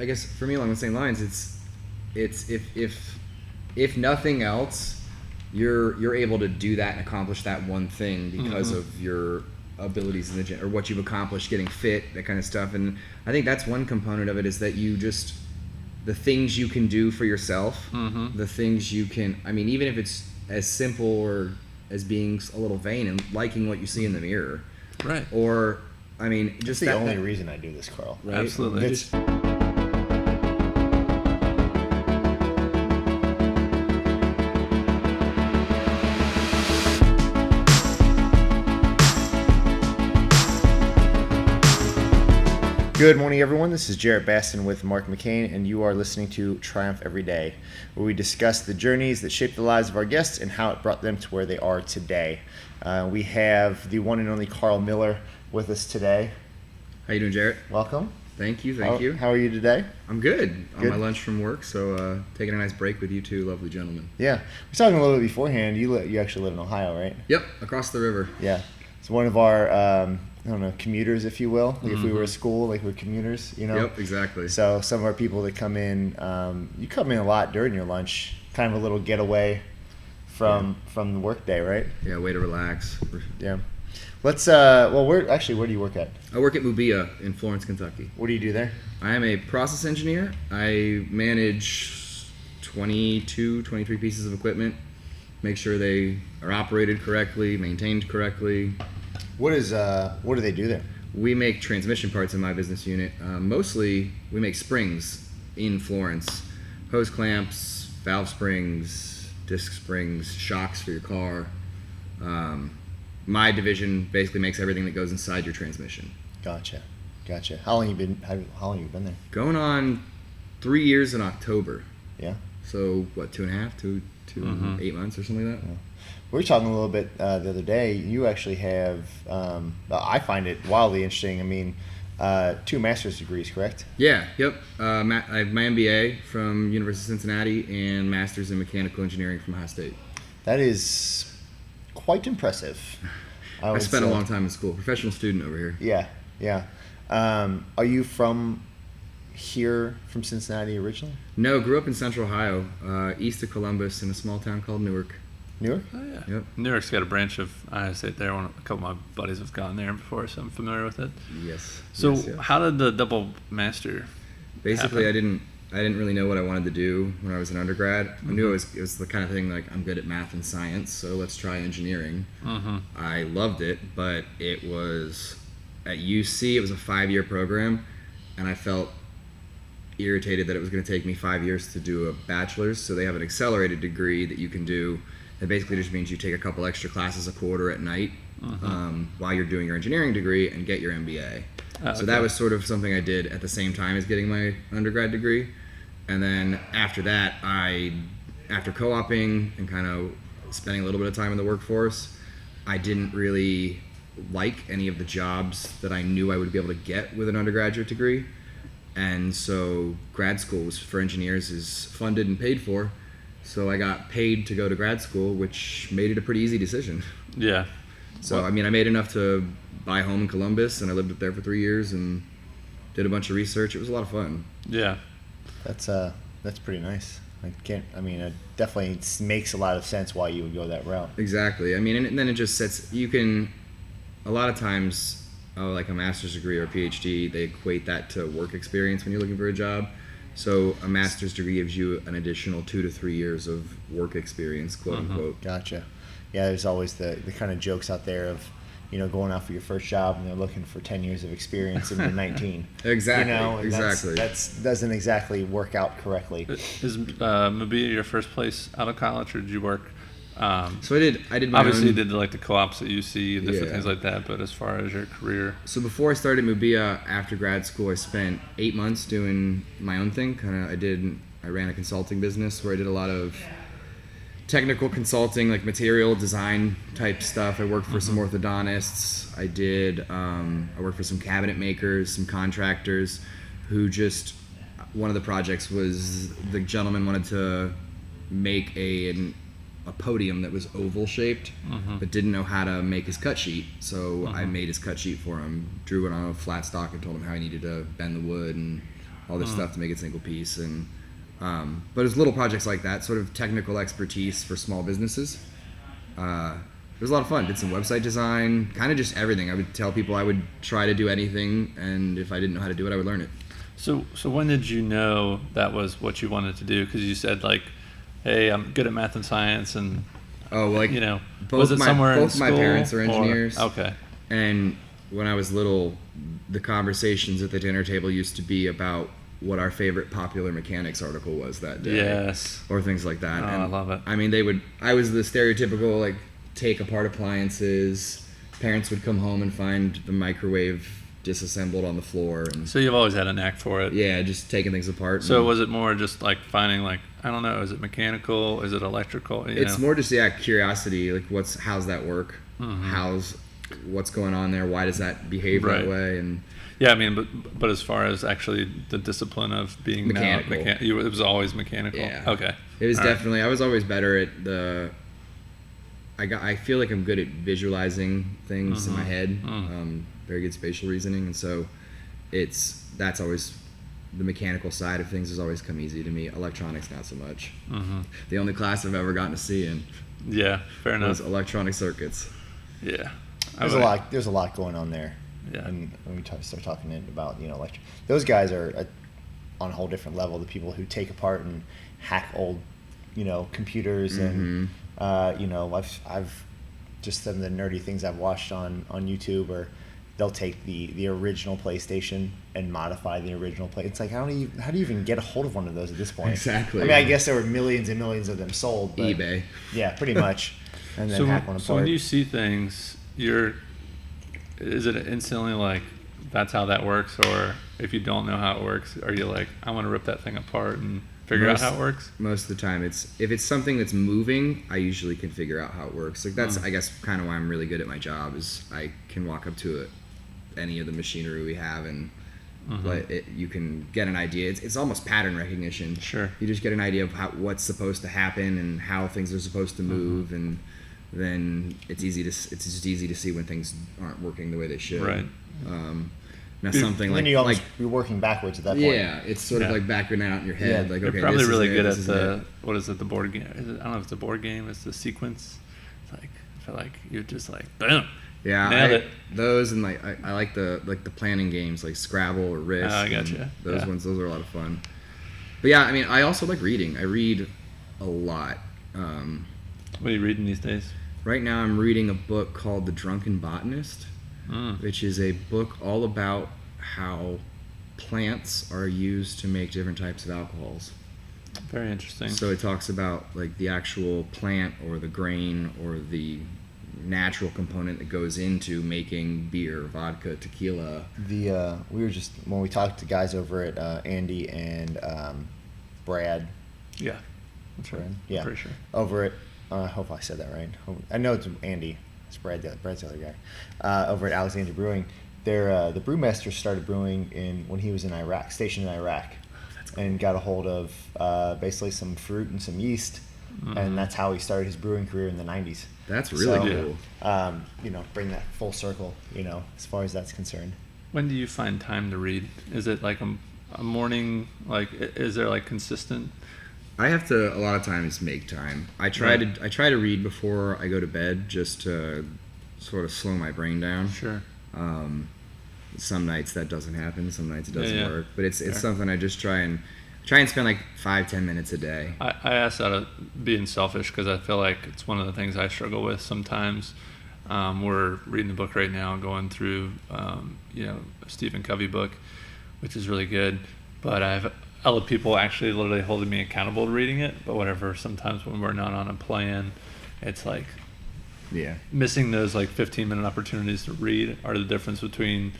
I guess for me along the same lines, it's if nothing else, you're able to do that and accomplish that one thing because of your abilities in the gym or what you've accomplished getting fit, that kind of stuff. And I think that's one component of it, is that you just, the things you can do for yourself, the things you can, I mean, even if it's as simple or as being a little vain and liking what you see in the mirror, right? Or I mean, just that's the only reason I do this, Carl. Right? Absolutely. Good morning, everyone. This is Jarrett Baston with Mark McCain, and you are listening to Triumph Every Day, where we discuss the journeys that shape the lives of our guests and how it brought them to where they are today. We have the one and only Carl Miller with us today. How you doing, Jarrett? Welcome. Thank you. How are you today? I'm good. On my lunch from work, so taking a nice break with you two lovely gentlemen. Yeah. We were talking a little bit beforehand. You actually live in Ohio, right? Yep, across the river. Yeah. It's one of our commuters, if you will. Like if we were a school, like we're commuters, you know? Yep, exactly. So some of our people that come in, you come in a lot during your lunch, kind of a little getaway from the work day, right? Yeah, way to relax. Yeah. Let's, where do you work at? I work at Mubia in Florence, Kentucky. What do you do there? I am a process engineer. I manage 23 pieces of equipment, make sure they are operated correctly, maintained correctly. What do they do there? We make transmission parts in my business unit. Mostly, we make springs in Florence. Hose clamps, valve springs, disc springs, shocks for your car. My division basically makes everything that goes inside your transmission. Gotcha. How long you been there? Going on 3 years in October. Yeah. So what, 2.5, 8 months or something like that? Yeah. We were talking a little bit the other day. You actually have, I find it wildly interesting. I mean, 2 master's degrees, correct? Yeah, yep. I have my MBA from University of Cincinnati and master's in mechanical engineering from Ohio State. That is quite impressive. I spent a long time in school. Professional student over here. Yeah. Are you from here, from Cincinnati originally? No, grew up in Central Ohio, east of Columbus in a small town called Newark. Newark? Oh, yeah. Yep. Newark's got a branch of Ohio State there. A couple of my buddies have gone there before, so I'm familiar with it. Yes. So yes. How did the double master Basically, happen? I didn't really know what I wanted to do when I was an undergrad. I knew it was the kind of thing like, I'm good at math and science, so let's try engineering. I loved it, but it was at UC. It was a 5-year program, and I felt irritated that it was going to take me 5 years to do a bachelor's. So they have an accelerated degree that you can do. That basically just means you take a couple extra classes a quarter at night while you're doing your engineering degree and get your MBA. So that was sort of something I did at the same time as getting my undergrad degree. And then after that, after co-oping and kind of spending a little bit of time in the workforce, I didn't really like any of the jobs that I knew I would be able to get with an undergraduate degree. And so grad school for engineers is funded and paid for. So I got paid to go to grad school, which made it a pretty easy decision. Yeah. So, I mean, I made enough to buy a home in Columbus, and I lived up there for 3 years and did a bunch of research. It was a lot of fun. Yeah. That's pretty nice. It definitely makes a lot of sense why you would go that route. Exactly. I mean, and then it just sets, a lot of times, like a master's degree or a PhD, they equate that to work experience when you're looking for a job. So a master's degree gives you an additional 2 to 3 years of work experience, quote unquote. Gotcha. Yeah, there's always the kind of jokes out there of, going out for your first job and they're looking for 10 years of experience and you're 19. Exactly. Exactly. That doesn't exactly work out correctly. Is Mubia your first place out of college, or did you work? So I did my obviously own. You did the co-ops at UC and different Yeah. things like that, but as far as your career? So before I started Mubia, after grad school, I spent 8 months doing my own thing. I ran a consulting business where I did a lot of technical consulting, like material design type stuff. I worked for some orthodontists. I worked for some cabinet makers, some contractors who one of the projects was the gentleman wanted to make a podium that was oval shaped, but didn't know how to make his cut sheet. So I made his cut sheet for him, drew it on a flat stock and told him how he needed to bend the wood and all this stuff to make it single piece. And but it's little projects like that, sort of technical expertise for small businesses. It was a lot of fun. Did some website design, kind of just everything. I would tell people I would try to do anything, and if I didn't know how to do it, I would learn it. So when did you know that was what you wanted to do? Because you said like, "Hey, I'm good at math and science," and was it somewhere in school? Both my parents are engineers. Okay. And when I was little, the conversations at the dinner table used to be about what our favorite Popular Mechanics article was that day. Yes. Or things like that. Oh, and I love it. I mean, I was the stereotypical, like, take apart appliances. Parents would come home and find the microwave disassembled on the floor. And so you've always had a knack for it. yeah, just taking things apart. So was it more just like finding, like, I don't know, is it mechanical? Is it electrical? It's more just, curiosity. Like, how's that work? What's going on there? Why does that behave that way? And yeah, I mean, but as far as actually the discipline of being mechanical, it was always mechanical. Yeah. Okay. It was definitely. I was always better at the. I feel like I'm good at visualizing things in my head. Very good spatial reasoning, and so that's always the mechanical side of things has always come easy to me. Electronics, not so much. The only class I've ever gotten a C in. Yeah, fair enough. Was electronic circuits. Yeah. There's a lot going on there. Yeah. And when we start talking about those guys are on a whole different level. The people who take apart and hack old computers and I've just some of the nerdy things I've watched on YouTube, or they'll take the original PlayStation and modify the original play. It's like how do you even get a hold of one of those at this point? Exactly. I mean, I guess there were millions and millions of them sold. But eBay. Yeah, pretty much. And then hack one apart. So when you see things, is it instantly like that's how that works, or if you don't know how it works, are you like, I want to rip that thing apart and figure out how it works? Most of the time, if it's something that's moving, I usually can figure out how it works. Like that's I guess kind of why I'm really good at my job is I can walk up to any of the machinery we have and you can get an idea. It's almost pattern recognition. Sure. You just get an idea of what's supposed to happen and how things are supposed to move, and then it's just easy to see when things aren't working the way they should. Right. Now something like you're working backwards at that point. Yeah, it's sort of like backing out in your head. Yeah. Like, you're okay, probably this really is good it, at the board game. I don't know if it's a board game. It's the sequence. It's like I feel like you're just like boom. Yeah, nailed it. Those and I like the planning games like Scrabble or Risk. I gotcha. Those ones, those are a lot of fun. But yeah, I mean, I also like reading. I read a lot. What are you reading these days? Right now, I'm reading a book called The Drunken Botanist, which is a book all about how plants are used to make different types of alcohols. Very interesting. So it talks about like the actual plant or the grain or the natural component that goes into making beer, vodka, tequila. We were just when we talked to guys over at Andy and Brad. Yeah, that's right. Yeah, pretty sure. Over at I hope I said that right. I know it's Andy. It's Brad. Brad's the other guy. Over at Alexander Brewing, the brewmaster started brewing when he was in Iraq, stationed in Iraq, and got a hold of basically some fruit and some yeast, and that's how he started his brewing career in the 90s. That's really cool. Bring that full circle, as far as that's concerned. When do you find time to read? Is it like a morning, like, is there like consistent? I have to a lot of times make time. I try to read before I go to bed just to sort of slow my brain down. Sure. Some nights that doesn't happen. Some nights it doesn't work. But it's something I just try and spend like 5-10 minutes a day. I ask that of being selfish because I feel like it's one of the things I struggle with sometimes. We're reading the book right now, going through a Stephen Covey book, which is really good. But I have other people actually literally holding me accountable to reading it. But whatever, sometimes when we're not on a plan, it's like missing those like 15-minute opportunities to read are the difference between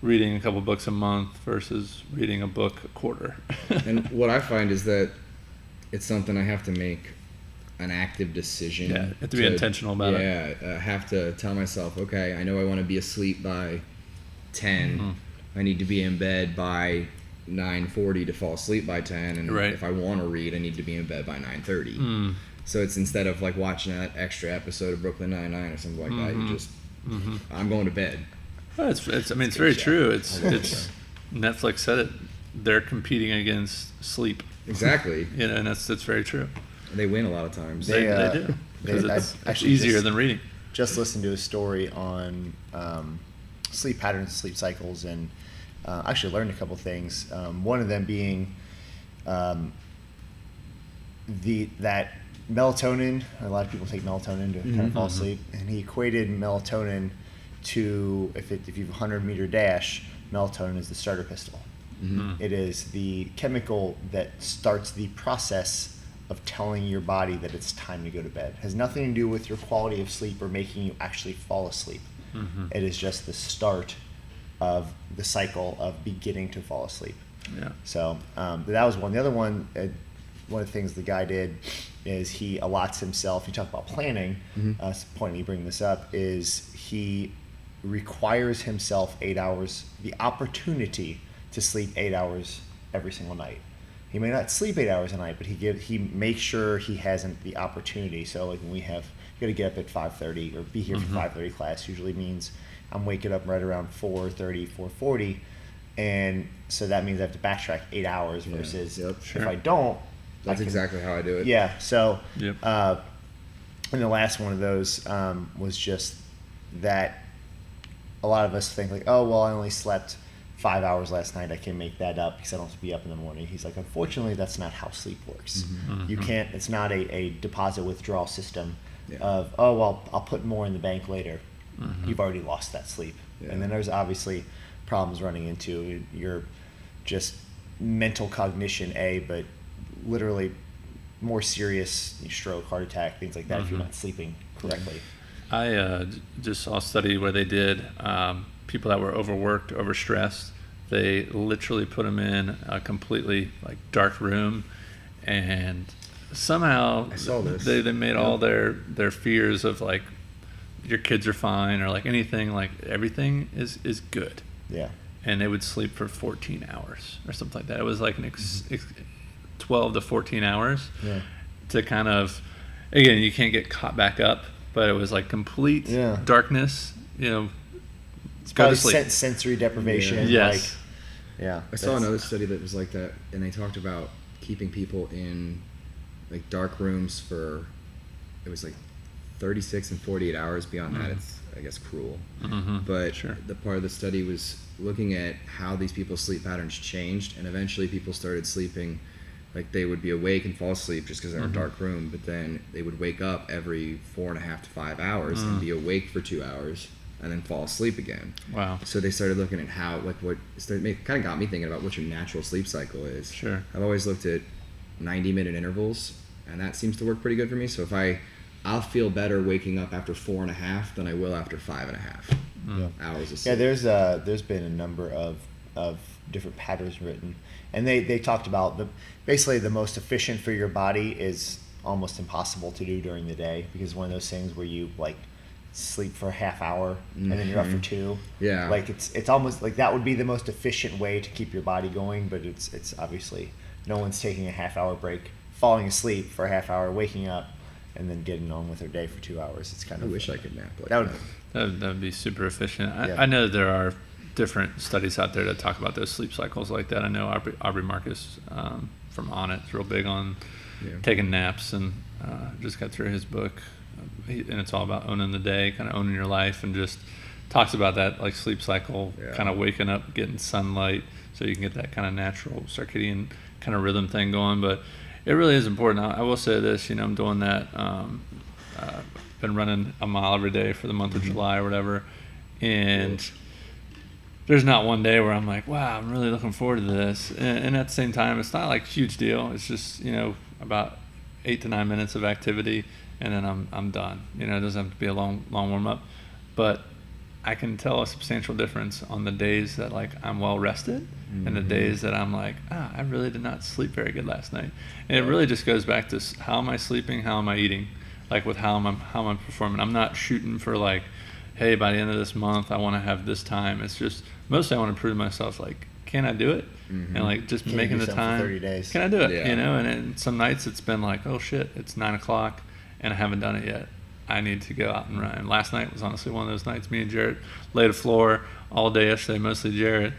reading a couple books a month versus reading a book a quarter. And what I find is that it's something I have to make an active decision. Yeah, you have to be intentional about it. Yeah, I have to tell myself, okay, I know I want to be asleep by 10. I need to be in bed by 9:40 to fall asleep by 10. And if I want to read, I need to be in bed by 9:30. So it's instead of like watching that extra episode of Brooklyn Nine-Nine or something like that, you just, I'm going to bed. Well, it's very true. It's Netflix said it they're competing against sleep. Exactly. And that's very true. They win a lot of times. They do. Because it's easier than reading. Just listened to a story on sleep patterns, sleep cycles, and actually learned a couple things. One of them being that melatonin. A lot of people take melatonin to kind of fall asleep, and he equated melatonin to if you have a 100-meter dash, melatonin is the starter pistol. It is the chemical that starts the process of telling your body that it's time to go to bed. It has nothing to do with your quality of sleep or making you actually fall asleep. It is just the start of the cycle of beginning to fall asleep. Yeah. So that was one. The other one, one of the things the guy did is he allots himself. You talk about planning. The point of me bringing this up is he requires himself 8 hours, the opportunity to sleep 8 hours every single night. He may not sleep 8 hours a night, but he makes sure he hasn't the opportunity. So like when we have, you got to get up at 5:30 or be here for 5:30 class. Usually means I'm waking up right around 4:30, 4:40, and so that means I have to backtrack 8 hours versus if I don't. That's exactly how I do it. Yeah. So, Yep. And the last one of those was just that a lot of us think like, oh well, I only slept 5 hours last night. I can make that up because I don't have to be up in the morning. He's like, unfortunately, that's not how sleep works. You can't. It's not a deposit withdrawal system of oh well, I'll put more in the bank later. You've already lost that sleep, and then there's obviously problems running into your just mental cognition, but literally more serious stroke, heart attack, things like that if you're not sleeping correctly. I just saw a study where they did people that were overworked, overstressed. They literally put them in a completely like dark room, and somehow I saw this. They made all their fears of like your kids are fine or like anything, like everything is good. Yeah. And they would sleep for 14 hours or something like that. It was like an 12 to 14 hours to kind of, again, you can't get caught back up, but it was like complete darkness, It's go to probably sleep. sensory deprivation. Yes. I saw another study that was like that, and they talked about keeping people in like dark rooms for, it was like 36 and 48 hours. Beyond that, it's, I guess, cruel. But the part of the study was looking at how these people's sleep patterns changed, and eventually people started sleeping, like they would be awake and fall asleep just because they're in a dark room, but then they would wake up every 4.5 to 5 hours and be awake for 2 hours and then fall asleep again. Wow. So they started looking at how, like, kind of got me thinking about what your natural sleep cycle is. Sure. I've always looked at 90-minute intervals, and that seems to work pretty good for me. So if I'll feel better waking up after 4.5 than I will after 5.5 hours of sleep. Yeah, there's been a number of different patterns written, and they talked about basically the most efficient for your body is almost impossible to do during the day, because one of those things where you like sleep for a half hour and then you're up for 2. Yeah. Like it's almost like that would be the most efficient way to keep your body going, but it's obviously no one's taking a half-hour break, falling asleep for a half hour, waking up, and then getting on with their day for 2 hours. It's kind of. I wish I could nap like that. That That would be super efficient. I know there are different studies out there that talk about those sleep cycles like that. I know Aubrey Marcus from On It is real big on taking naps, and just got through his book, and it's all about owning the day, kind of owning your life, and just talks about that like sleep cycle, kind of waking up, getting sunlight, so you can get that kind of natural circadian kind of rhythm thing going. But it really is important. I will say this, I'm doing that. Been running a mile every day for the month of July or whatever, and there's not one day where I'm like, wow, I'm really looking forward to this. And at the same time, it's not like a huge deal. It's just about 8 to 9 minutes of activity, and then I'm done. It doesn't have to be a long warm up, but I can tell a substantial difference on the days that like I'm well rested and the days that I'm like, I really did not sleep very good last night. And it really just goes back to how am I sleeping, how am I eating, like with how am I performing. I'm not shooting for like, hey, by the end of this month I want to have this time. It's just mostly I want to prove to myself like, can I do it? And like just Can making you the do something time. for 30 days? Can I do it? Yeah. And then some nights it's been like, oh shit, it's 9 o'clock and I haven't done it yet. I need to go out and run. And last night was honestly one of those nights. Me and Jarrett laid the floor all day yesterday, mostly Jarrett,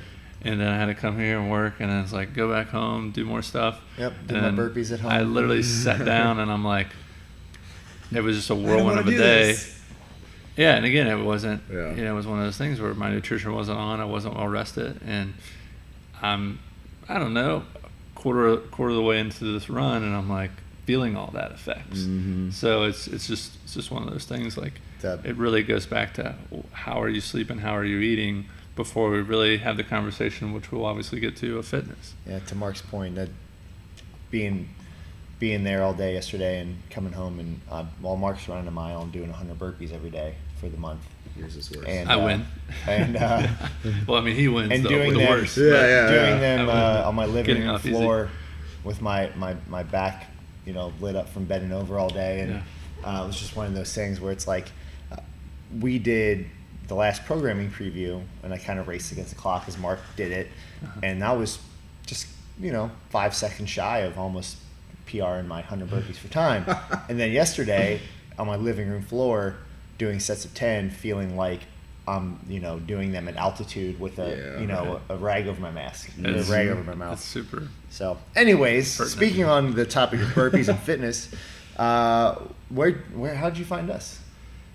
And then I had to come here and work, and then it's like, go back home, do more stuff. Yep, do and my burpees at home. I literally sat down, and I'm like, it was just a whirlwind of a day. Yeah, and again, it wasn't, it was one of those things where my nutrition wasn't on, I wasn't well rested, and I'm, I don't know, quarter of the way into this run, and I'm like feeling all that effects. Mm-hmm. So it's just one of those things, like it really goes back to how are you sleeping, how are you eating, before we really have the conversation, which we'll obviously get to, of fitness. Yeah, to Mark's point, that being there all day yesterday and coming home, and while Mark's running a mile, I'm doing 100 burpees every day for the month. Yours is worse. And, I win. And well, I mean, he wins. And though, doing the them, worst. doing them on my living Getting room off floor with my back, lit up from bending over all day, and it was just one of those things where it's like we did the last programming preview, and I kind of raced against the clock as Mark did it, and I was just 5 seconds shy of almost PR in my 100 burpees for time. And then yesterday on my living room floor doing sets of 10, feeling like I'm doing them at altitude with a rag over my mask, a rag over my mouth. That's super. So anyways, pertinent. speaking on the topic of burpees and fitness, how did you find us?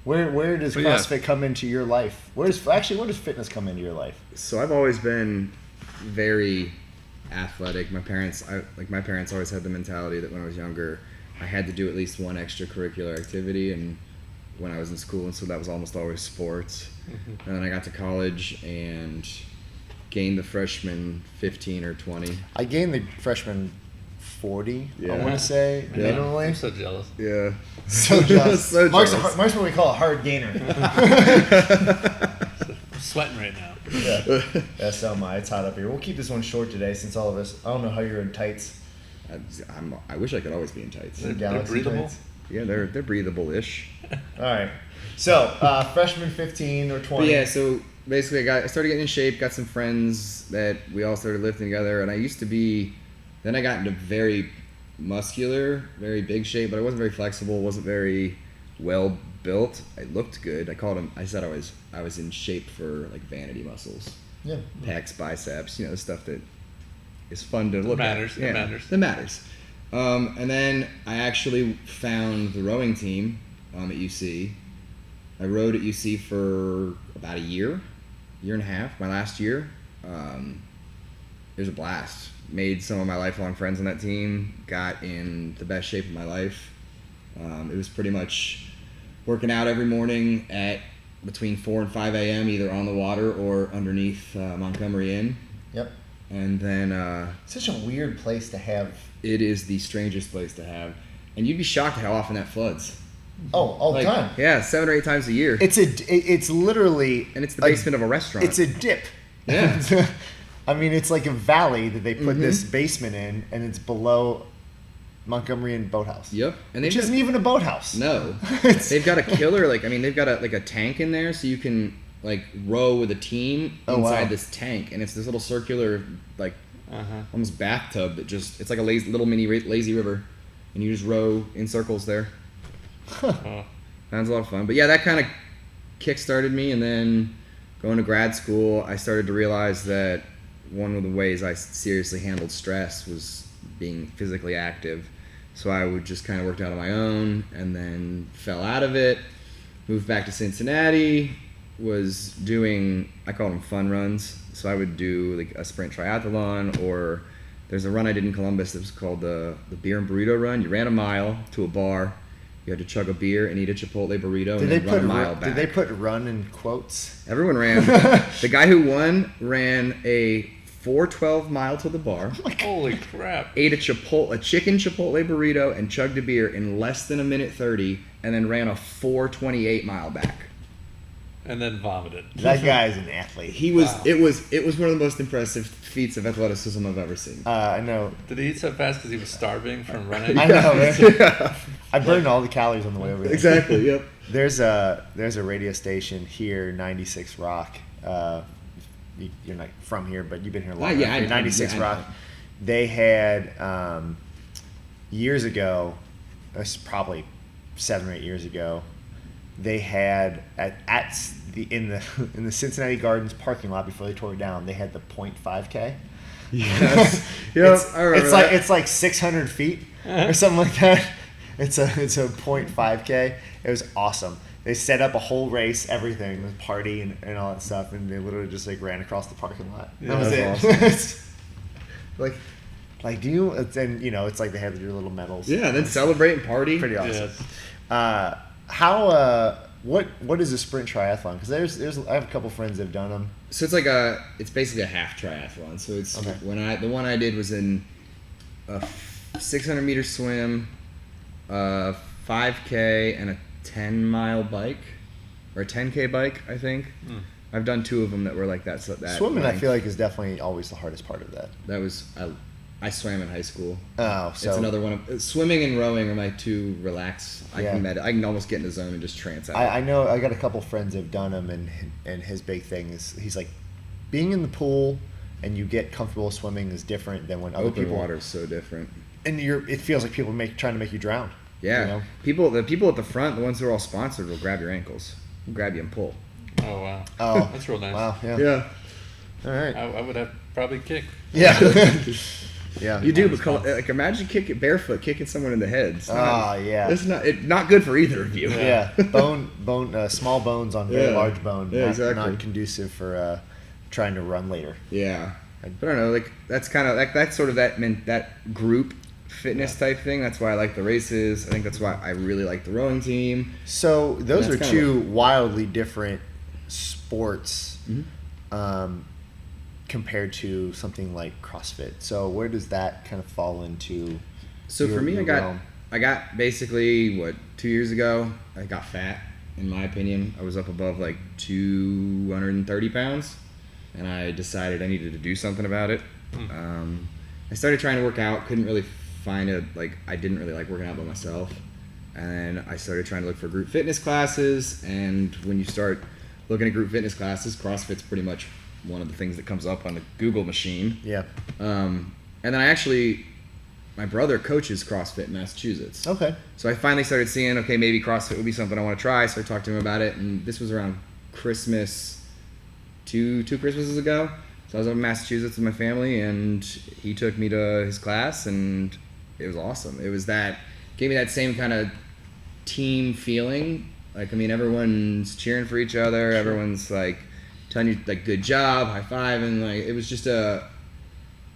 Where does CrossFit come into your life? Where does fitness come into your life? So I've always been very athletic. My parents always had the mentality that when I was younger, I had to do at least one extracurricular activity, and when I was in school, and so that was almost always sports. And then I got to college and gained the freshman 15 or 20. I gained the freshman 40, Yeah. I want to say, minimally. I'm so jealous. Yeah. So jealous. So Mark's jealous. Mark's what we call a hard gainer. I'm sweating right now. Yeah, so am I. It's hot up here. We'll keep this one short today since all of us, I don't know how you're in tights. I wish I could always be in tights. They're Galaxy breathable? tights. Yeah, they're breathable-ish. All right. So, freshman 15 or 20. But yeah, so basically I started getting in shape, got some friends that we all started lifting together, and I used to be, then I got into very muscular, very big shape, but I wasn't very flexible, wasn't very well built. I looked good. I said I was in shape for like vanity muscles. Yeah. Pecs, biceps, the stuff that is fun to look at. It matters. It matters. And then I actually found the rowing team at UC. I rowed at UC for about a year and a half, my last year. It was a blast. Made some of my lifelong friends on that team, got in the best shape of my life. It was pretty much working out every morning at between 4 and 5 a.m., either on the water or underneath Montgomery Inn. Yep. And then Such a weird place to have. it is the strangest place to have. And you'd be shocked at how often that floods. Oh, all the time. Yeah, 7 or 8 times a year. It's literally. And it's the basement of a restaurant. It's a dip. Yeah. I mean, it's like a valley that they put this basement in, and it's below Montgomery Inn Boathouse. Yep. And Which isn't even a boathouse. No. They've got a killer, they've got a tank in there so you can row with a team inside this tank, and it's this little circular almost bathtub that it's like a little mini lazy river, and you just row in circles there. Sounds a lot of fun. But yeah, that kind of kick-started me, and then going to grad school, I started to realize that one of the ways I seriously handled stress was being physically active. So I would just kind of work out on my own, and then fell out of it, moved back to Cincinnati, was doing, I call them fun runs. So I would do a sprint triathlon, or there's a run I did in Columbus that was called the beer and burrito run. You ran a mile to a bar, you had to chug a beer and eat a Chipotle burrito, and then run a mile back. Did they put run in quotes? Everyone ran. The guy who won ran a 4:12 mile to the bar. Holy crap. Ate a chicken Chipotle burrito and chugged a beer in less than a minute 30, and then ran a 4:28 mile back. And then vomited. That guy's an athlete. He was. Wow. It was one of the most impressive feats of athleticism I've ever seen. I know. Did he eat so fast because he was starving from running? I know. Man. I burned all the calories on the way over there. Exactly. Yep. There's a radio station here, 96 Rock. You're not from here, but you've been here a long time. 96 Rock. They had years ago, it's probably 7 or 8 years ago, they had in the Cincinnati Gardens parking lot before they tore it down, they had the 0.5K. Yes. Yep, I remember that. It's like 600 feet or something like that. It's a 0.5K. It was awesome. They set up a whole race, everything, the party and all that stuff, and they literally just like ran across the parking lot. Yeah, That was it. Awesome. like do you? And it's like they have your little medals. Yeah, and then celebrate and party. Pretty awesome. Yes. What is a sprint triathlon? Because I have a couple friends that have done them. So it's basically a half triathlon. So it's Okay. the one I did was in a 600 meter swim, a 5K, and a 10-mile bike, or a 10K bike, I think. I've done 2 of them that were like that. So that Swimming, I length. feel like, is definitely always the hardest part of that. That was I swam in high school. Oh, so It's another one of swimming and rowing are my 2 relax. I can almost get in the zone and just trance out. I know I got a couple friends that have done them, and his big thing is he's like, being in the pool and you get comfortable swimming is different than when other Open people. water is so different. And it feels like people trying to make you drown. Yeah, the people at the front, the ones who are all sponsored, will grab your ankles, grab you and pull. Oh wow. Oh, That's real nice. Wow. Yeah. Yeah, All right. I would have probably kicked. Yeah. Yeah. you do, but like imagine barefoot kicking someone in the head. It's not, yeah. It's not good for either of you. Yeah. Small bones on very large bone. Yeah, exactly. Not conducive for trying to run later. Yeah, but I don't know. Like that's kind of like that's sort of that group fitness type thing. That's why I like the races. I think that's why I really like the rowing team. So those are That's two wildly different sports Mm-hmm. compared to something like CrossFit. So where does that kind of fall into? So for me, I got basically 2 years ago. I got fat. In my opinion, I was up above like 230 pounds, and I decided I needed to do something about it. I started trying to work out. Couldn't really find I didn't really like working out by myself, and then I started trying to look for group fitness classes. And when you start looking at group fitness classes, CrossFit's pretty much one of the things that comes up on the Google machine. Yeah. And then my brother coaches CrossFit in Massachusetts. Okay. So I finally started seeing, okay, maybe CrossFit would be something I want to try. So I talked to him about it, and this was around Christmas, two Christmases ago. So I was up in Massachusetts with my family, and he took me to his class, and it was awesome. Gave me that same kind of team feeling. Like, I mean, everyone's cheering for each other. Sure. Everyone's like telling you like good job, high five, and like it was just a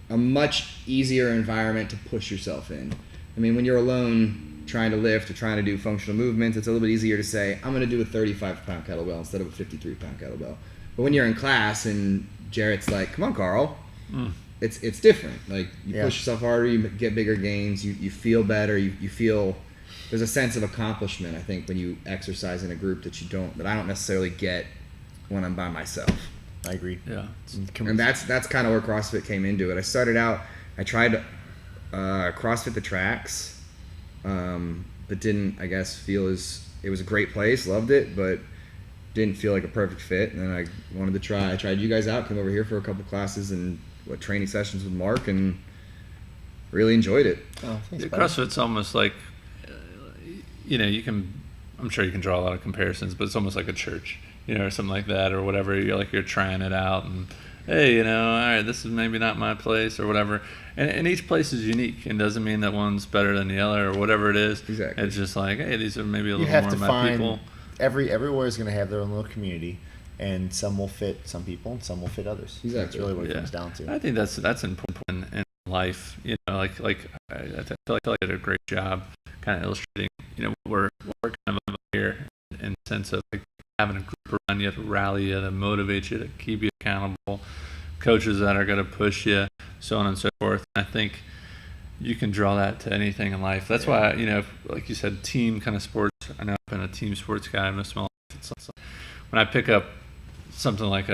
much easier environment to push yourself in. I mean, when you're alone trying to lift or trying to do functional movements, it's a little bit easier to say, I'm going to do a 35-pound kettlebell instead of a 53-pound kettlebell. But when you're in class and Jarrett's like, come on, Carl, it's different. Like, you push yourself harder, you get bigger gains, you feel better, you feel... There's a sense of accomplishment, I think, when you exercise in a group that I don't necessarily get when I'm by myself. I agree. Yeah. And that's kind of where CrossFit came into it. I started out, I tried CrossFit the tracks, but didn't, I guess, feel it was a great place, loved it, but didn't feel like a perfect fit. And then I wanted to try. I tried you guys out, came over here for a couple classes and training sessions with Mark, and really enjoyed it. Oh, thanks, buddy. CrossFit's almost like, I'm sure you can draw a lot of comparisons, but it's almost like a church, or something like that, or whatever. You're trying it out, and hey, all right, this is maybe not my place, or whatever. And each place is unique, and doesn't mean that one's better than the other, or whatever it is. Exactly. It's just like, hey, these are maybe a You little have more to of my find people. everywhere is going to have their own little community, and some will fit some people, and some will fit others. Exactly. That's really what it comes down to. I think that's important in life. I feel like I did a great job kind of illustrating, what we're kind of about here in the sense of like having a group around you to rally you, to motivate you, to keep you accountable, coaches that are going to push you, so on and so forth. And I think you can draw that to anything in life. That's why, like you said, team kind of sports. I know I've been a team sports guy in a small. When I pick up something like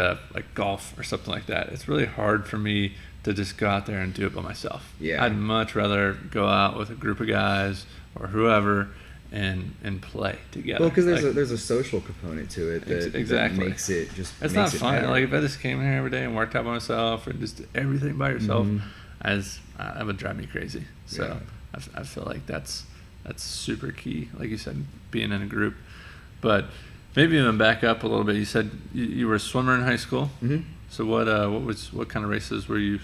golf or something like that, it's really hard for me to just go out there and do it by myself. Yeah. I'd much rather go out with a group of guys or whoever and play together. Well, because there's a social component to it that makes it just. It's makes not it fun. better. Like if I just came here every day and worked out by myself and just did everything by yourself, that would drive me crazy. So I feel like that's super key. Like you said, being in a group. But maybe even back up a little bit. You said you were a swimmer in high school. Mm-hmm. So what kind of races were you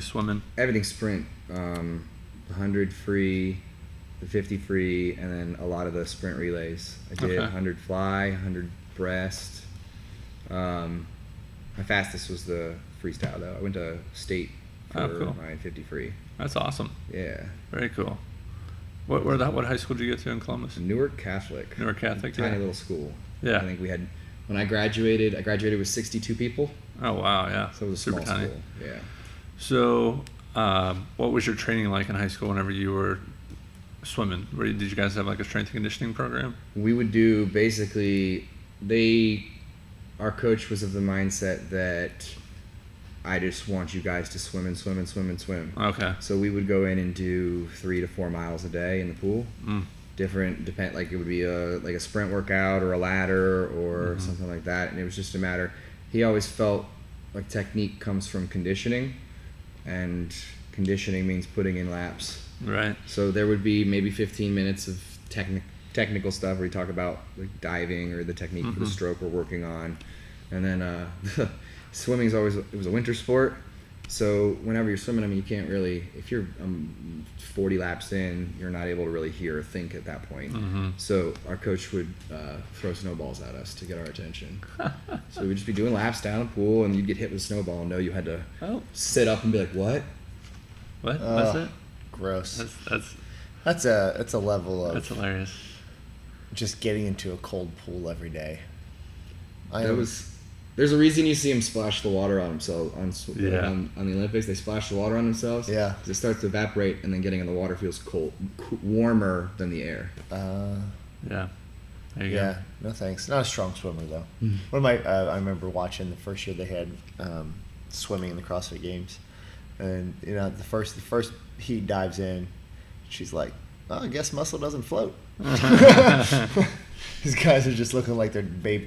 swimming? Everything sprint, the 100 free, the 50 free, and then a lot of the sprint relays. I did 100 fly, 100 breast. My fastest was the freestyle though. I went to state for my 50 free. That's awesome. Yeah. Very cool. What high school did you get to in Columbus? Newark Catholic. Newark Catholic. Tiny little school. Yeah. I think we had, when I graduated with 62 people. Oh wow, yeah. So it was a super small tiny school. Yeah. So, what was your training like in high school whenever you were swimming? Did you guys have like a strength and conditioning program? We would do basically, our coach was of the mindset that I just want you guys to swim and swim and swim and swim. Okay. So we would go in and do 3 to 4 miles a day in the pool. Like it would be like a sprint workout or a ladder or something like that. And it was just a matter, he always felt like technique comes from conditioning, and conditioning means putting in laps. Right. So there would be maybe 15 minutes of technical stuff where we talk about like diving or the technique for the stroke we're working on. And then swimming it was a winter sport. So whenever you're swimming, I mean, you can't really, if you're 40 laps in, you're not able to really hear or think at that point. So our coach would throw snowballs at us to get our attention. So we'd just be doing laps down the pool, and you'd get hit with a snowball and know you had to sit up and be like, what? What? That's it? Gross. That's That's a level of that's hilarious. just getting into a cold pool every day. There's a reason you see them splash the water on themselves on the Olympics. They splash the water on themselves. Yeah. It starts to evaporate, and then getting in the water feels cold, warmer than the air. Yeah. There you Yeah, go. no thanks. Not a strong swimmer though. One of my, I remember watching the first year they had swimming in the CrossFit Games, and the first heat dives in, she's like, "Oh, I guess muscle doesn't float." These guys are just looking like they're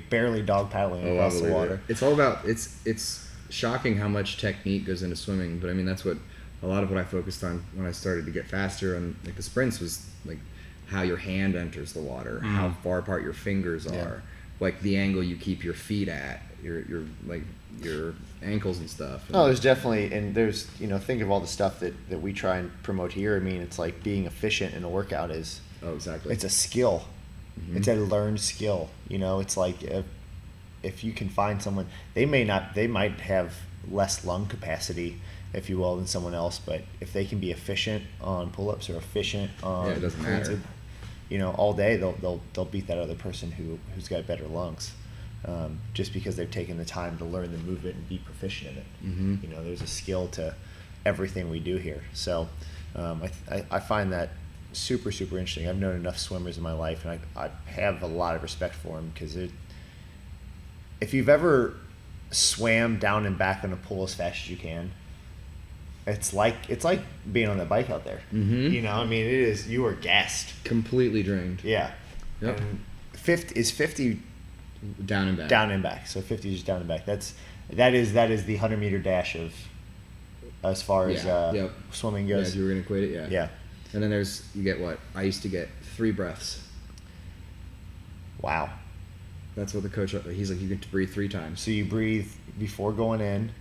barely dog paddling across the water. It's all about it's shocking how much technique goes into swimming, but I mean that's what a lot of what I focused on when I started to get faster on like the sprints was like how your hand enters the water, how far apart your fingers are, like the angle you keep your feet at, your like your ankles and stuff. Oh, there's definitely, and there's think of all the stuff that we try and promote here. I mean, it's like being efficient in a workout is. Oh, exactly. It's a skill. It's a learned skill. It's like if you can find someone, they might have less lung capacity, if you will, than someone else, but if they can be efficient on pull-ups or efficient on it doesn't matter. All day they'll beat that other person who's got better lungs, just because they've taken the time to learn the movement and be proficient in it. There's a skill to everything we do here. So I find that super, super interesting. I've known enough swimmers in my life, and I have a lot of respect for them, because if you've ever swam down and back in a pool as fast as you can, it's like being on that bike out there. I mean, it is, you are gassed, completely drained. Yeah. Yep. And 50 down and back. Down and back. So 50 is just down and back. That is the 100-meter dash of, as far as swimming goes. Yeah, if you were gonna equate it, Yeah. And then you get what? I used to get 3 breaths. Wow. That's what the coach, he's like, you get to breathe 3 times. So you breathe before going in.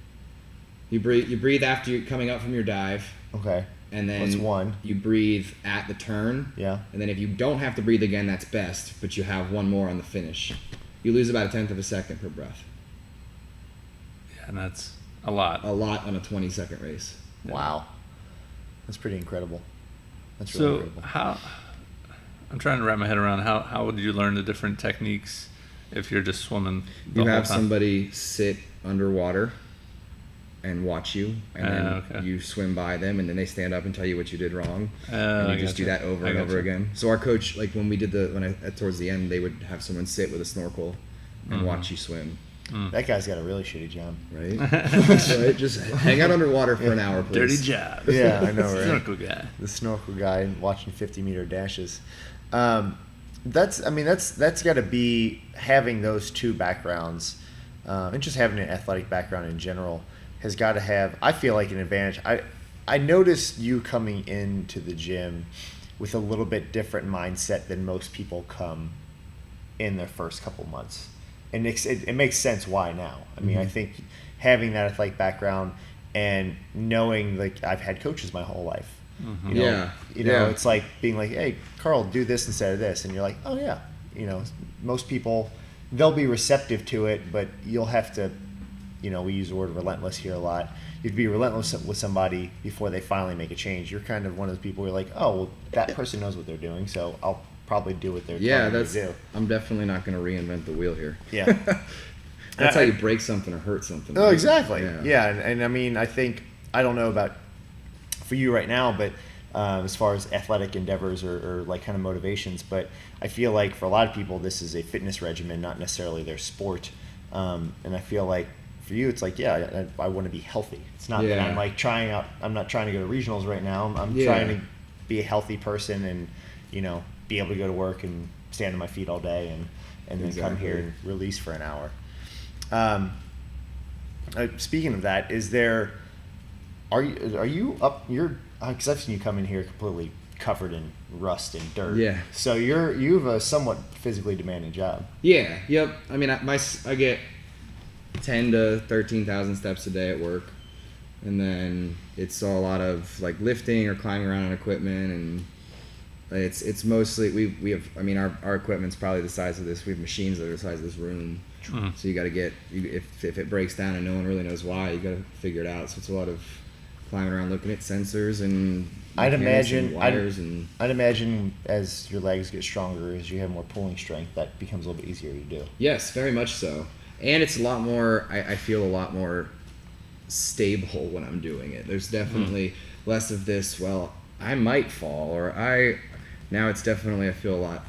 You breathe after you're coming up from your dive. Okay. And then that's 1. You breathe at the turn. Yeah. And then if you don't have to breathe again, that's best, but you have 1 more on the finish. You lose about 1/10 of a second per breath. Yeah, and that's a lot. A lot on a 20-second race. Wow. That's pretty incredible. That's really incredible. I'm trying to wrap my head around how would you learn the different techniques if you're just swimming the whole time? You have somebody sit underwater and watch you, and then you swim by them, and then they stand up and tell you what you did wrong, and you just do that over and over again. So our coach, like when we did towards the end, they would have someone sit with a snorkel and watch you swim. That guy's got a really shitty job, right? Right? Just hang out underwater for an hour, please. Dirty job. Yeah, I know, right? Snorkel guy. The snorkel guy watching 50-meter dashes. That's got to be, having those 2 backgrounds, and just having an athletic background in general has got to have, I feel like, an advantage. I noticed you coming into the gym with a little bit different mindset than most people come in their first couple months. And it makes sense why now. I mean, I think having that athletic background and knowing, like, I've had coaches my whole life. You know, it's like being like, hey, Carl, do this instead of this. And you're like, oh, yeah. You know, most people, they'll be receptive to it, but you'll have to, you know, we use the word relentless here a lot. You'd be relentless with somebody before they finally make a change. You're kind of one of those people who are like, oh, well, that person knows what they're doing, so I'll probably do what they're telling me to do. I'm definitely not going to reinvent the wheel here. Yeah. That's how you break something or hurt something. Oh, right? exactly. Yeah. And I mean, I think, I don't know about for you right now, but as far as athletic endeavors or like kind of motivations, but I feel like for a lot of people, this is a fitness regimen, not necessarily their sport. And I feel like for you, it's like, yeah, I want to be healthy. It's not that I'm like trying out, I'm not trying to go to regionals right now. I'm trying to be a healthy person and, you know, be able to go to work and stand on my feet all day and then come here and release for an hour. Speaking of that, are you up? Because I've seen you come in here completely covered in rust and dirt. Yeah. So you have a somewhat physically demanding job. Yeah. Yep. I mean, I get 10 to 13,000 steps a day at work, and then it's a lot of like lifting or climbing around on equipment, and it's mostly we have. I mean, our equipment's probably the size of this. We have machines that are the size of this room. So you got to get if it breaks down and no one really knows why, you got to figure it out. So it's a lot of climbing around looking at sensors and I'd imagine wires I'd imagine as your legs get stronger, as you have more pulling strength, that becomes a little bit easier to do. Yes, very much so. And it's a lot more. I feel a lot more stable when I'm doing it. There's definitely less of this. Well, I might fall, or now it's definitely I feel a lot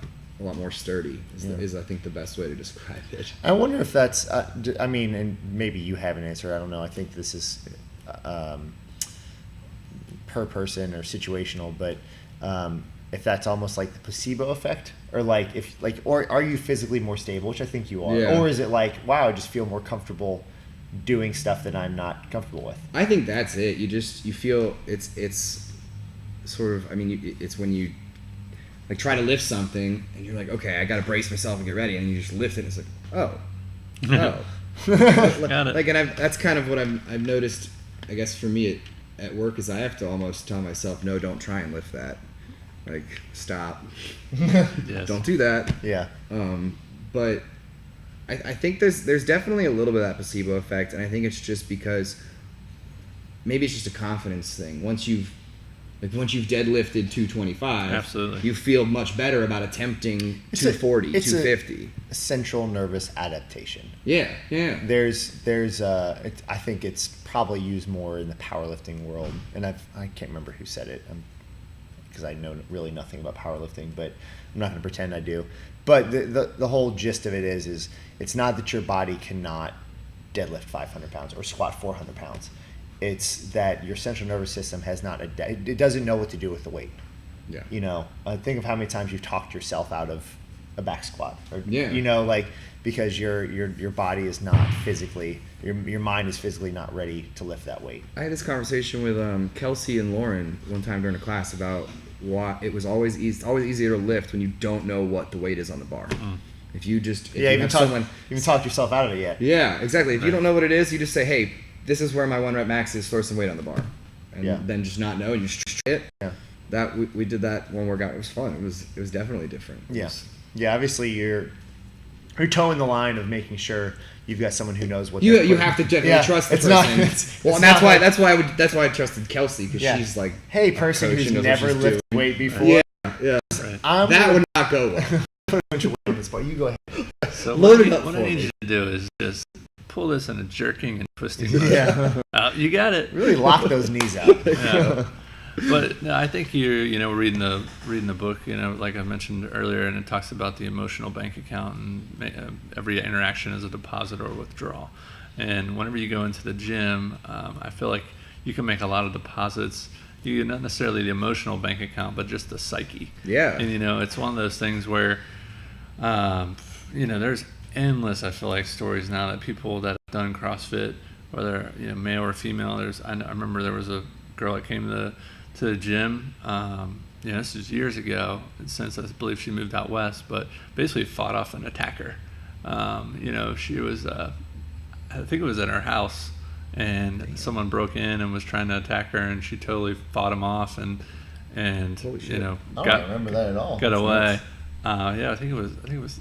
more sturdy. Is I think the best way to describe it. I wonder if that's. I mean, and maybe you have an answer. I don't know. I think this is per person or situational, but if that's almost like the placebo effect, or like or are you physically more stable, which I think you are, or is it like, wow, I just feel more comfortable doing stuff that I'm not comfortable with? I think that's it. You feel it's sort of. I mean, it's when you like try to lift something and you're like, okay, I got to brace myself and get ready, and you just lift it, and it's like, oh. Got it. Like, and that's kind of what I've noticed. I guess for me at work is I have to almost tell myself, no, don't try and lift that. Like, stop. Yes. Don't do that. Yeah. But I think there's definitely a little bit of that placebo effect, and I think it's just because maybe it's just a confidence thing. Once you've deadlifted 225, Absolutely, you feel much better about attempting 240, 250. A central nervous adaptation. Yeah. I think it's probably used more in the powerlifting world, and I can't remember who said it, because I know really nothing about powerlifting, but I'm not going to pretend I do. But the whole gist of it is it's not that your body cannot deadlift 500 pounds or squat 400 pounds. It's that your central nervous system has not it doesn't know what to do with the weight. Yeah. You know, think of how many times you've talked yourself out of a back squat, or you know, like, because your body is not physically, your mind is physically not ready to lift that weight. I had this conversation with Kelsey and Lauren one time during a class about why it was always easier to lift when you don't know what the weight is on the bar. If you just even talked yourself out of it yet. Yeah, exactly. If you don't know what it is, you just say, hey, this is where my 1 rep max is, throw some weight on the bar. And then just not know, and you just try it. Yeah. That we did that one workout. It was fun. It was definitely different. Yes. Yeah, obviously you're towing the line of making sure you've got someone who knows what you have to definitely trust the person. And that's why I trusted Kelsey, because she's like, hey, person who's never lifted weight before. Yeah. Right. That would not go well. Put a bunch of weight on this bar. You go ahead. So what I need you to do is just pull this in a jerking and twisting motion. Yeah. You got it. Really lock those knees out. Yeah. But no, I think we're reading the book, like I mentioned earlier, and it talks about the emotional bank account, and every interaction is a deposit or withdrawal. And whenever you go into the gym, I feel like you can make a lot of deposits. Not necessarily the emotional bank account, but just the psyche. Yeah. And it's one of those things where, there's endless, I feel like, stories now that people that have done CrossFit, whether male or female. I remember there was a girl that came to the gym, this is years ago, since I believe she moved out west, but basically fought off an attacker. She was, I think it was at her house, and someone broke in and was trying to attack her, and she totally fought him off, and Holy shit. I don't got remember that at all. got That's away. nuts. I think it was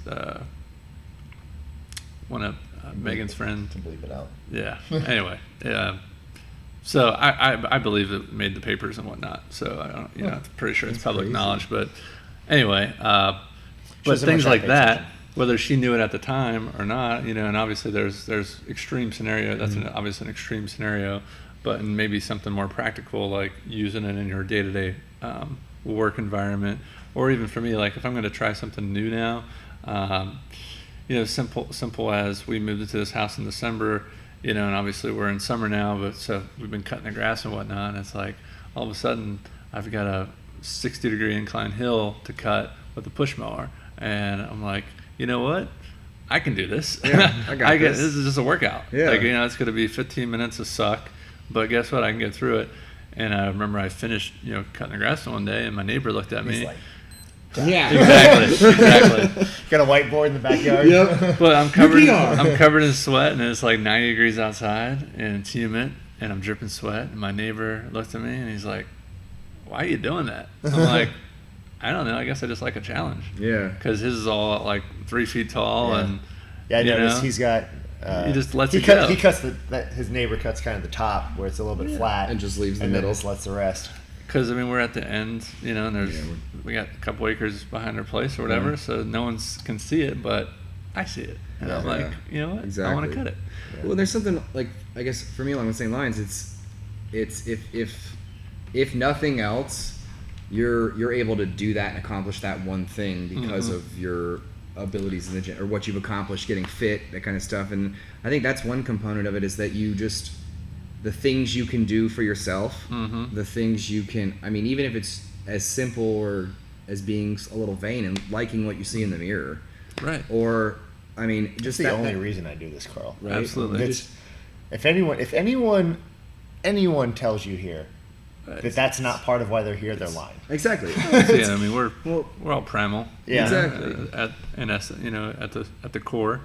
one of Megan's friends. To bleep it out. Yeah. Anyway, so I believe it made the papers and whatnot. So I don't, I'm pretty sure it's That's public crazy. knowledge. But anyway, but Shows how things much I like pay that, attention. whether she knew it at the time or not, and obviously there's extreme scenario. That's obviously an extreme scenario, but maybe something more practical, like using it in your day-to-day work environment, or even for me, like if I'm going to try something new now. Simple as we moved into this house in December, and obviously we're in summer now, but so we've been cutting the grass and whatnot. And it's like all of a sudden I've got a 60-degree incline hill to cut with a push mower, and I'm like, you know what? I can do this. Yeah, I got this. This is just a workout. Yeah. It's going to be 15 minutes of suck, but guess what? I can get through it. And I remember I finished, cutting the grass one day, and my neighbor looked at He's me. like, Yeah. Exactly. got a whiteboard in the backyard. Yep. But I'm covered. UPR. I'm covered in sweat, and it's like 90 degrees outside, and it's humid, and I'm dripping sweat. And my neighbor looked at me, and he's like, "Why are you doing that?" I'm like, "I don't know. I guess I just like a challenge." Yeah. Because his is all like 3 feet tall, Yeah. and Yeah, I noticed he's got. He just lets he it go. He cuts his neighbor cuts kind of the top where it's a little bit flat, And just leaves the and then middle. just lets the rest. because we're at the end, and there's Yeah, we got a couple acres behind our place or whatever, Yeah. so no one can see it, but I see it, and I'm Yeah. like, you know what? Exactly. I want to cut it. Well, there's something like, I guess for me along the same lines. It's if nothing else, you're able to do that and accomplish that one thing because of your abilities in the gym or what you've accomplished, getting fit, that kind of stuff. And I think that's one component of it, is that you just, the things you can do for yourself, the things you can, even if it's as simple or as being a little vain and liking what you see in the mirror, Right. or That's just the that, only reason I do this, Carl. right? Absolutely. It's, if anyone tells you here that that's not part of why they're here, they're lying. Exactly. Yeah, we're Well, we're all primal. Yeah. Exactly. At the core.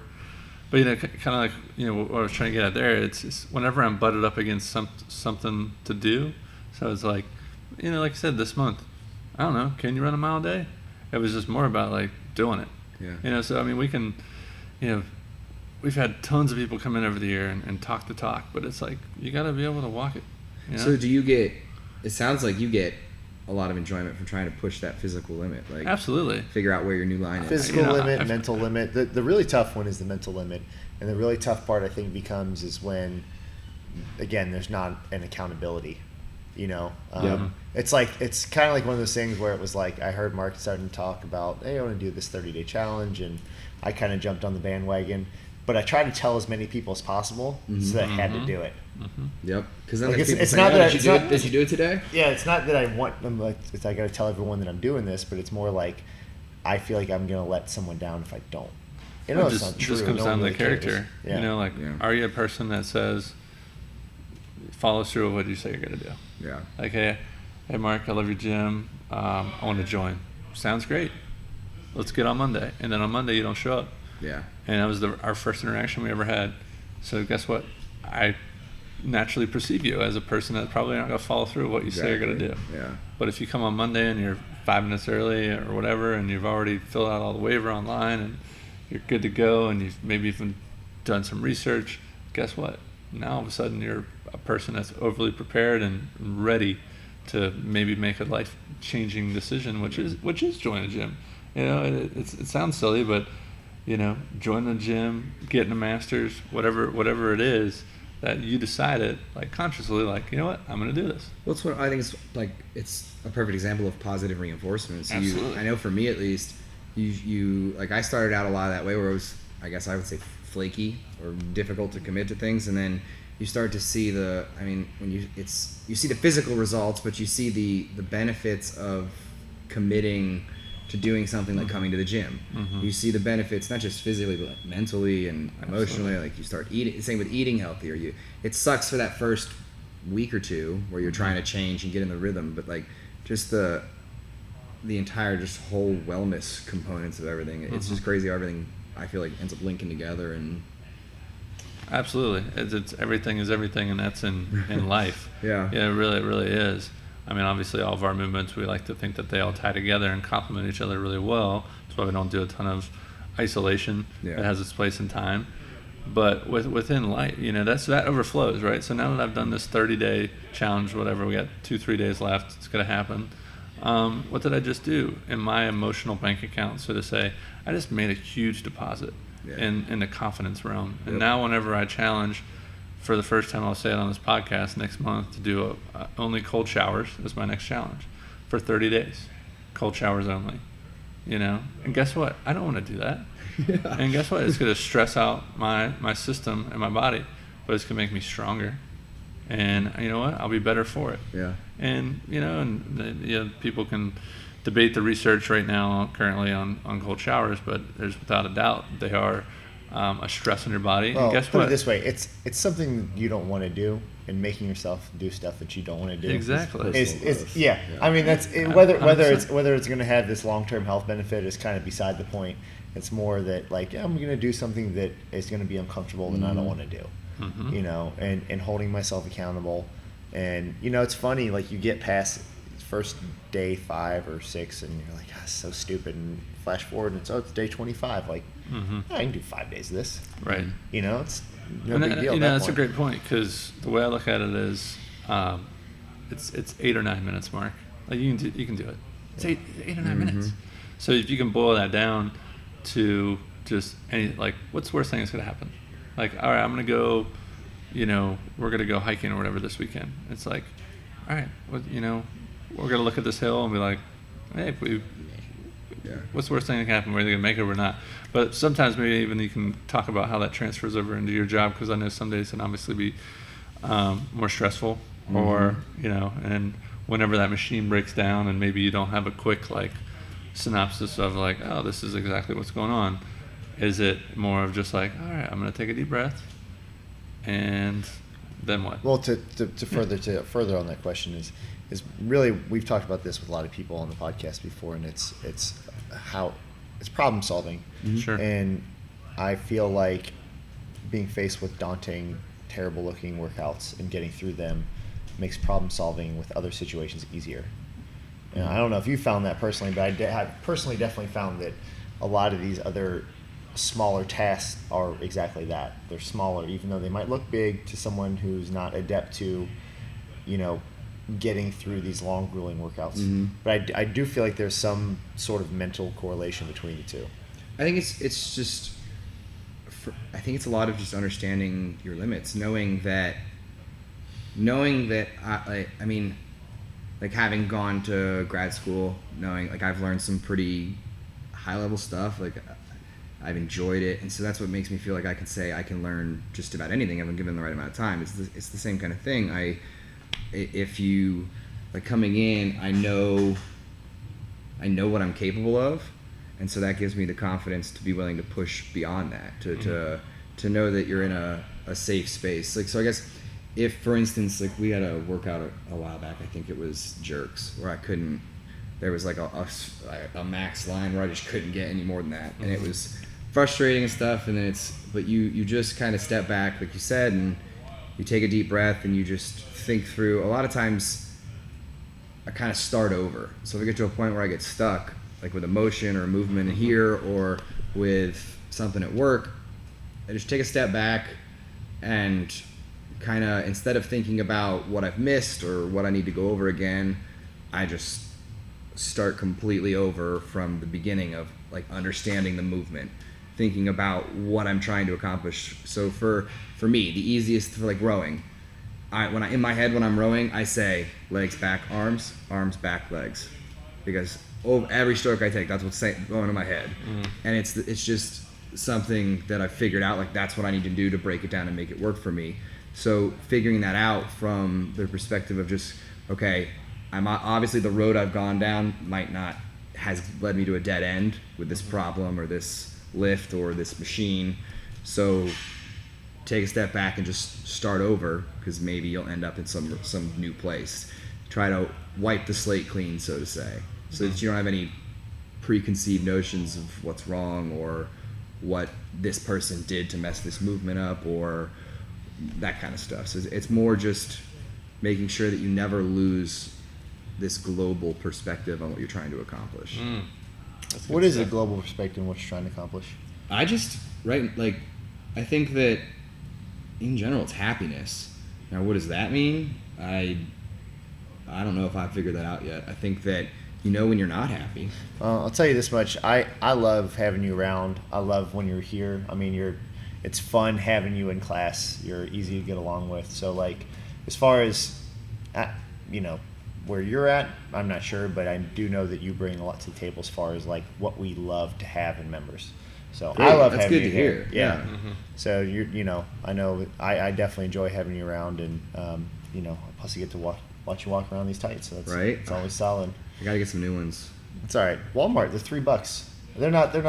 But kind of like what I was trying to get at there. It's whenever I'm butted up against something to do. So it's like, like I said, this month, I don't know, can you run a mile a day? It was just more about like doing it. Yeah. So we can, we've had tons of people come in over the year and talk the talk, but it's like you got to be able to walk it. So do you get? It sounds like you get a lot of enjoyment from trying to push that physical limit, like Absolutely. figure out where your new line is. Physical limit, I've- mental limit. The really tough one is the mental limit, and the really tough part I think becomes is when, again, there's not an accountability. Yep. It's kind of like one of those things where it was like I heard Mark starting to talk about, hey, I want to do this 30-day challenge, and I kind of jumped on the bandwagon, but I tried to tell as many people as possible so that I had to do it. Yep. Because then Like, there's it's people not saying, that "Oh, it's not- did you do it today?" Yeah, it's not that I want them I got to tell everyone that I'm doing this, but it's more like I feel like I'm going to let someone down if I don't. It It's just, not true. just comes No down one to really the cares. character. Yeah. Are you a person that says, follows through with what you say you're going to do? Yeah. Like, hey, Mark, I love your gym. I want to join. Sounds great. Let's get on Monday. And then on Monday, you don't show up. Yeah. And that was our first interaction we ever had. So guess what? I naturally perceive you as a person that's probably not going to follow through with what you say you're going to do. Yeah. But if you come on Monday and you're 5 minutes early or whatever, and you've already filled out all the waiver online and you're good to go, and you've maybe even done some research, guess what? Now all of a sudden you're a person that's overly prepared and ready to maybe make a life-changing decision, which is join a gym. It sounds silly, but join the gym, getting a master's, whatever it is that you decided, like consciously, like, you know what, I'm going to do this. Well, it's what I think it's a perfect example of positive reinforcement. So Absolutely. I know for me at least, you like I started out a lot that way where it was, I guess I would say, flaky or difficult to commit to things, and then you start to see when you see the physical results, but you see the benefits of committing to doing something like coming to the gym. You see the benefits not just physically but like mentally and emotionally. Absolutely. Like you start eating, same with eating healthier. It sucks for that first week or two where you're trying to change and get in the rhythm, but like just the the entire just whole wellness components of everything. It's just crazy how everything, I feel like, ends up linking together. And absolutely, it's everything is everything, and that's in life. Yeah, it really is. I mean, obviously, all of our movements, we like to think that they all tie together and complement each other really well. That's why we don't do a ton of isolation. Yeah. It has its place in time. But within life, that overflows, right? So now that I've done this 30-day challenge, whatever, we got 2-3 days left, it's going to happen. What did I just do in my emotional bank account? So to say, I just made a huge deposit in the confidence realm. And now whenever I challenge, for the first time, I'll say it on this podcast next month, to do only cold showers is my next challenge for 30 days. Cold showers only, And guess what? I don't want to do that. Yeah. And guess what? It's going to stress out my system and my body, but it's going to make me stronger. And you know what? I'll be better for it. Yeah. And, people can debate the research right now currently on cold showers, but there's without a doubt they are a stress on your body. Well, and guess put what? it this way, it's something you don't want to do, and making yourself do stuff that you don't want to do. Exactly. Yeah. I mean, that's whether it's going to have this long-term health benefit is kind of beside the point. It's more that, like, I'm going to do something that is going to be uncomfortable and I don't want to do. And holding myself accountable. And it's funny, like, you get past first day 5 or 6 and you're like, it's so stupid, and flash forward and it's day 25, like, I can do 5 days of this, right? It's no big deal. That's a great point, because the way I look at it is it's 8 or 9 minutes, Mark. Like, you can do it. It's 8 or 9 minutes. So if you can boil that down to just what's the worst thing that's going to happen? Like, all right, I'm going to go, we're going to go hiking or whatever this weekend. It's like, all right, we're going to look at this hill and be like, hey, what's the worst thing that can happen? We're either going to make it or we're not. But sometimes maybe even you can talk about how that transfers over into your job, because I know some days can obviously be more stressful, or, and whenever that machine breaks down and maybe you don't have a quick, synopsis of oh, this is exactly what's going on. Is it more of just all right, I'm going to take a deep breath, and then what? Well, to further on that question is really, we've talked about this with a lot of people on the podcast before, and it's how it's problem solving. Sure. And I feel like being faced with daunting, terrible looking workouts and getting through them makes problem solving with other situations easier. I don't know if you found that personally, but I have personally definitely found that a lot of these other smaller tasks are exactly that. They're smaller, even though they might look big to someone who's not adept to, getting through these long, grueling workouts. But I do feel like there's some sort of mental correlation between the two. I think it's just, I think it's a lot of just understanding your limits, knowing that I mean, like, having gone to grad school, knowing, I've learned some pretty high level stuff, I've enjoyed it, and so that's what makes me feel like I can say I can learn just about anything if I'm given the right amount of time. It's the same kind of thing. If you, coming in, I know what I'm capable of, and so that gives me the confidence to be willing to push beyond that, to know that you're in a safe space. So I guess, if, for instance, we had a workout a while back, I think it was jerks, where there was a max line where I just couldn't get any more than that, and it was frustrating and stuff. And then but you just kind of step back, like you said, and you take a deep breath and you just think through. A lot of times I kind of start over. So if I get to a point where I get stuck, with a motion or a movement here or with something at work, I just take a step back and kind of, instead of thinking about what I've missed or what I need to go over again, I just start completely over from the beginning of understanding the movement, thinking about what I'm trying to accomplish. So for me, the easiest for rowing, in my head when I'm rowing, I say legs back, arms back, legs, because every stroke I take, that's what's going in my head. And it's just something that I've figured out, that's what I need to do to break it down and make it work for me. So figuring that out from the perspective of just, okay, I'm obviously, the road I've gone down has led me to a dead end with this problem or this lift or this machine. So take a step back and just start over, because maybe you'll end up in some new place. Try to wipe the slate clean, so to say. so that you don't have any preconceived notions of what's wrong or what this person did to mess this movement up or that kind of stuff. So it's more just making sure that you never lose this global perspective on what you're trying to accomplish. What is a global perspective on what you're trying to accomplish? I think that in general it's happiness. Now, what does that mean? I don't know if I've figured that out yet. I think that when you're not happy. I'll tell you this much. I love having you around. I love when you're here. I mean, it's fun having you in class. You're easy to get along with. So, like, as far as, where you're at, I'm not sure, but I do know that you bring a lot to the table as far as, like, what we love to have in members. So Great. I love That's having good you to here. hear. Yeah. Mm-hmm. So I know I definitely enjoy having you around, and plus you get to watch you walk around these tights. So right. It's always solid. I gotta get some new ones. It's all right. Walmart, they're $3. They're not. They're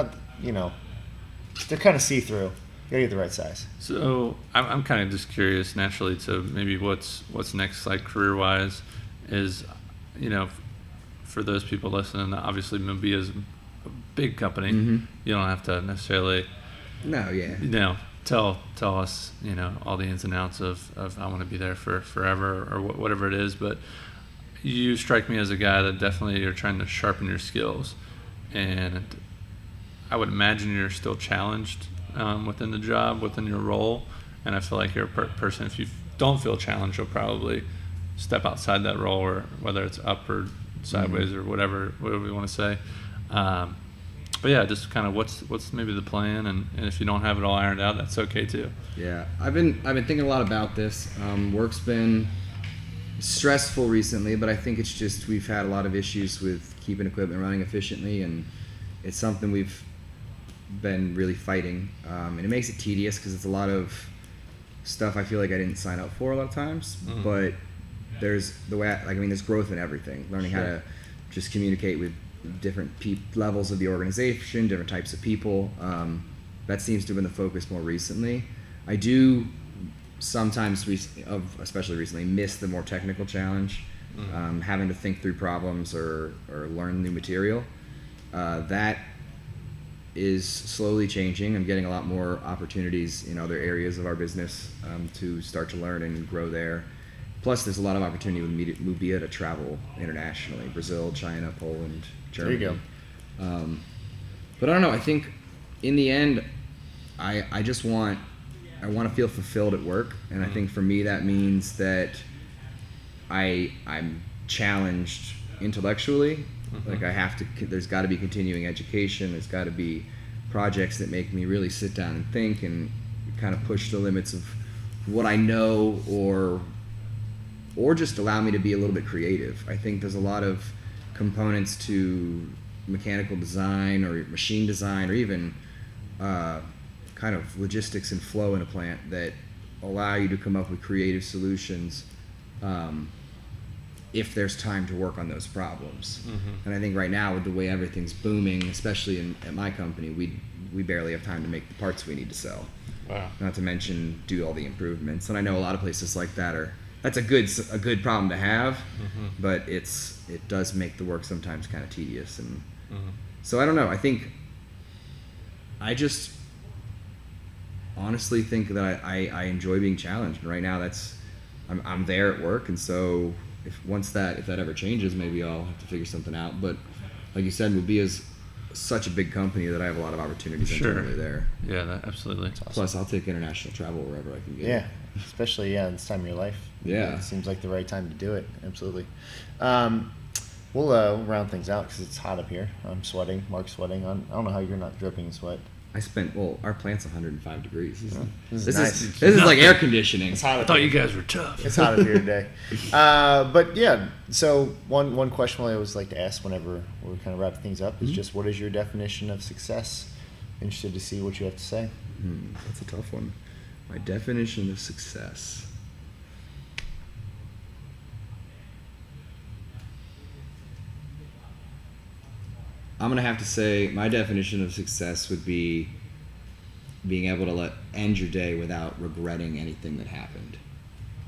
kind of see through. You gotta get the right size. So I'm kind of just curious naturally to maybe what's next, like career wise, is for those people listening. Obviously, Mobia is a big company. Mm-hmm. You don't have to necessarily tell us all the ins and outs of I want to be there for forever or whatever it is, but you strike me as a guy that definitely you're trying to sharpen your skills, and I would imagine you're still challenged within the job, within your role, and I feel like you're a person, if you don't feel challenged, you'll probably step outside that role, or whether it's up or sideways or whatever we want to say. But yeah, just kind of what's maybe the plan, and if you don't have it all ironed out, that's okay too. Yeah, I've been thinking a lot about this. Work's been stressful recently, but I think it's just we've had a lot of issues with keeping equipment running efficiently, and it's something we've been really fighting, and it makes it tedious because it's a lot of stuff I feel like I didn't sign up for a lot of times. But there's there's growth in everything, learning how to just communicate with different levels of the organization, different types of people. That seems to have been the focus more recently. I do sometimes, especially recently, miss the more technical challenge, having to think through problems or learn new material. That is slowly changing. I'm getting a lot more opportunities in other areas of our business to start to learn and grow there. Plus, there's a lot of opportunity with Mobia to travel internationally: Brazil, China, Poland, Germany. There you go. But I don't know. I think in the end, I want to feel fulfilled at work, and I think for me that means that I'm challenged intellectually. Like there's got to be continuing education. There's got to be projects that make me really sit down and think and kind of push the limits of what I know, or just allow me to be a little bit creative. I think there's a lot of components to mechanical design or machine design or even kind of logistics and flow in a plant that allow you to come up with creative solutions if there's time to work on those problems. And I think right now, with the way everything's booming, especially at my company, we barely have time to make the parts we need to sell. Wow. Not to mention do all the improvements. And I know a lot of places like that that's a good problem to have, but it does make the work sometimes kind of tedious. And so I don't know. I think I just honestly think that I enjoy being challenged. And right now I'm there at work, and so if that ever changes, maybe I'll have to figure something out. But like you said, Mobia is such a big company that I have a lot of opportunities internally there. Yeah, absolutely. Awesome. Plus, I'll take international travel wherever I can get. Yeah, especially in this time of your life. Yeah, it seems like the right time to do it. Absolutely. We'll round things out because it's hot up here. I'm sweating. Mark's sweating. I don't know how you're not dripping in sweat. Our plant's 105 degrees. This is nice. This is like air conditioning. It's hot. I thought you guys were tough. It's hot up here today. But yeah, so one question I always like to ask whenever we're kind of wrapping things up is just, what is your definition of success? Interested to see what you have to say. That's a tough one. My definition of success. I'm going to have to say my definition of success would be being able to end your day without regretting anything that happened.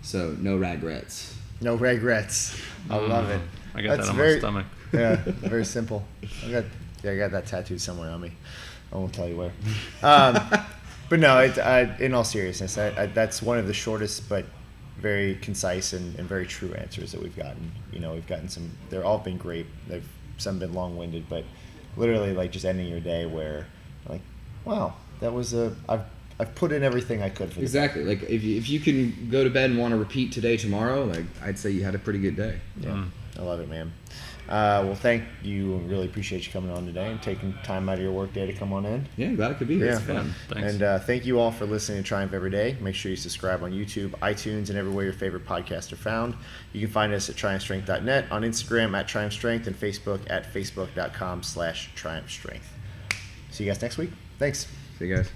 So no regrets. No regrets. I love it. I got that on my stomach. Yeah, very simple. I got that tattooed somewhere on me. I won't tell you where. But no, in all seriousness, that's one of the shortest but very concise and very true answers that we've gotten. We've gotten some. They're all been great. Some been long-winded, but literally like just ending your day where like, wow, that was I've put in everything I could for exactly. Like if you can go to bed and want to repeat today tomorrow, like I'd say you had a pretty good day. Yeah, I love it, man. Well, thank you. Really appreciate you coming on today and taking time out of your work day to come on in. Yeah, glad it could be here. It's fun. Thanks. And thank you all for listening to Triumph Every Day. Make sure you subscribe on YouTube, iTunes, and everywhere your favorite podcasts are found. You can find us at triumphstrength.net, on Instagram at triumphstrength, and Facebook at facebook.com/triumphstrength. See you guys next week. Thanks. See you guys.